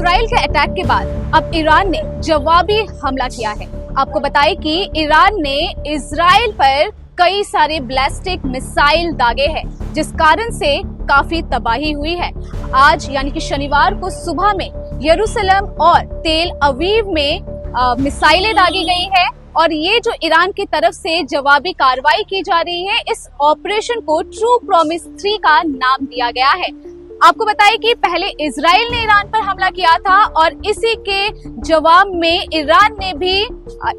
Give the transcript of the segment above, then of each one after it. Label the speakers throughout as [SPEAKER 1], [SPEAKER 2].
[SPEAKER 1] Israel के attack के बाद अब ईरान ने जवाबी हमला किया है। आपको बताएं कि ईरान ने इजराइल पर कई सारे बैलिस्टिक मिसाइल दागे हैं, जिस कारण से काफी तबाही हुई है। आज यानी कि शनिवार को सुबह में यरूशलेम और तेल अवीव में मिसाइलें दागी गई है और ये जो ईरान की तरफ से जवाबी कार्रवाई की जा रही है, इस ऑपरेशन को ट्रू प्रॉमिस 3 का नाम दिया गया है। आपको बताएं कि पहले इजराइल ने ईरान पर हमला किया था और इसी के जवाब में ईरान ने भी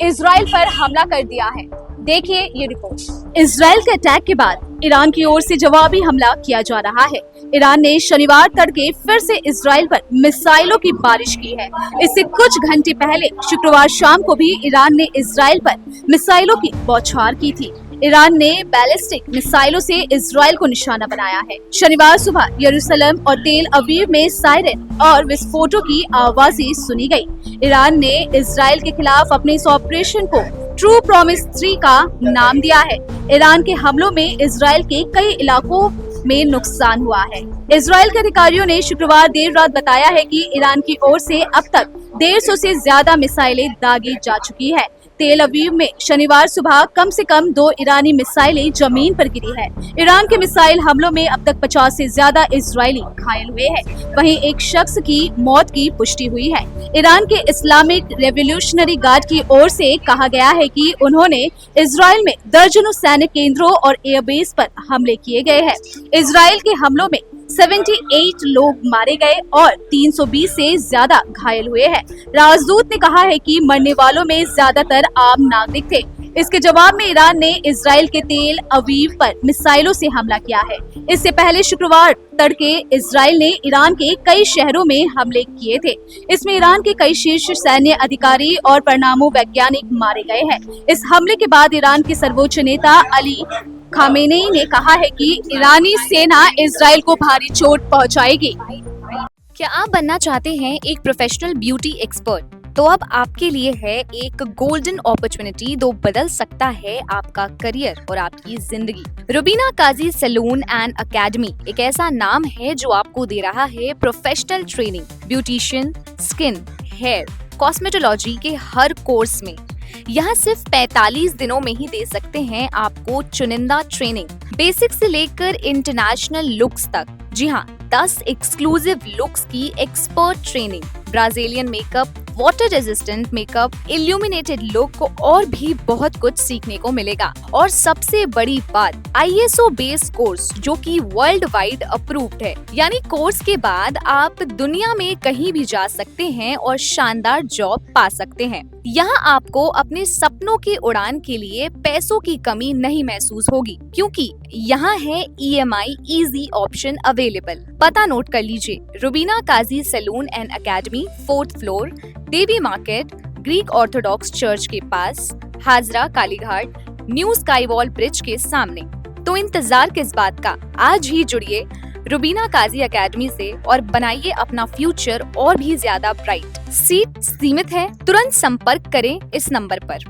[SPEAKER 1] इजराइल पर हमला कर दिया है। देखिए ये रिपोर्ट। इजराइल के अटैक के बाद ईरान की ओर से जवाबी हमला किया जा रहा है। ईरान ने शनिवार तड़के फिर से इजराइल पर मिसाइलों की बारिश की है। इससे कुछ घंटे पहले शुक्रवार शाम को भी ईरान ने इजराइल पर मिसाइलों की बौछार की थी। ईरान ने बैलिस्टिक मिसाइलों से इजराइल को निशाना बनाया है। शनिवार सुबह यरूशलेम और तेल अवीव में सायरन और विस्फोटों की आवाजें सुनी गई। ईरान ने इजराइल के खिलाफ अपने इस ऑपरेशन को ट्रू प्रॉमिस 3 का नाम दिया है। ईरान के हमलों में इजराइल के कई इलाकों में नुकसान हुआ है। इजराइल के अधिकारियों ने शुक्रवार देर रात बताया है कि ईरान की ओर से अब तक 150 से ज्यादा मिसाइलें दागी जा चुकी है। तेल अवीव में शनिवार सुबह कम से कम 2 ईरानी मिसाइलें जमीन पर गिरी है। ईरान के मिसाइल हमलों में अब तक 50 से ज्यादा इजरायली घायल हुए हैं। वहीं एक शख्स की मौत की पुष्टि हुई है। ईरान के इस्लामिक रेवोल्यूशनरी गार्ड की ओर से कहा गया है कि उन्होंने इजराइल में दर्जनों सैन्य केंद्रों और एयरबेस पर हमले किए गए हैं। इजराइल के हमलों में 78 लोग मारे गए और 320 से ज्यादा घायल हुए हैं। राजदूत ने कहा है कि मरने वालों में ज्यादातर आम नागरिक थे। इसके जवाब में ईरान ने इजराइल के तेल अवीव पर मिसाइलों से हमला किया है। इससे पहले शुक्रवार तड़के इजराइल ने ईरान के कई शहरों में हमले किए थे। इसमें ईरान के कई शीर्ष सैन्य अधिकारी और परमाणु वैज्ञानिक मारे गए हैं। इस हमले के बाद ईरान के सर्वोच्च नेता अली खामेनेई ने कहा है कि ईरानी सेना इजराइल को भारी चोट पहुंचाएगी।
[SPEAKER 2] क्या आप बनना चाहते हैं एक प्रोफेशनल ब्यूटी एक्सपर्ट? तो अब आपके लिए है एक गोल्डन अपॉर्चुनिटी जो बदल सकता है आपका करियर और आपकी जिंदगी। Rubina Kazi salon and academy एक ऐसा नाम है जो आपको दे रहा है professional training, beautician, skin, hair, cosmetology के हर कोर्स में। यहाँ सिर्फ 45 दिनों में ही दे सकते हैं आपको चुनिंदा ट्रेनिंग, बेसिक से लेकर इंटरनेशनल लुक्स तक। जी हाँ, 10 एक्सक्लूसिव लुक्स की expert training, Brazilian makeup, water resistant makeup, illuminated look और भी बहुत कुछ सीखने को मिलेगा। और सबसे बड़ी बात, ISO बेस्ड कोर्स जो कि वर्ल्ड वाइड अप्रूव्ड है। यानी कोर्स के बाद आप दुनिया में कहीं भी जा सकते हैं और शानदार जॉब पा सकते हैं। यहाँ आपको अपने सपनों की उड़ान के लिए पैसों की कमी नहीं महसूस होगी, क्योंकि यहाँ है EMI इजी ऑप्शन अवेलेबल। पता नोट कर लीजिए, Rubina Kazi salon and academy, 4th floor, Devi market, Greek Orthodox church के पास, Hazra Kalighat, new sky wall bridge के सामने। तो इंतजार किस बात का, आज ही जुड़िए रुबीना काजी एकेडमी से और बनाइए अपना फ्यूचर और भी ज्यादा ब्राइट। सीट सीमित है, तुरंत संपर्क करें इस नंबर पर।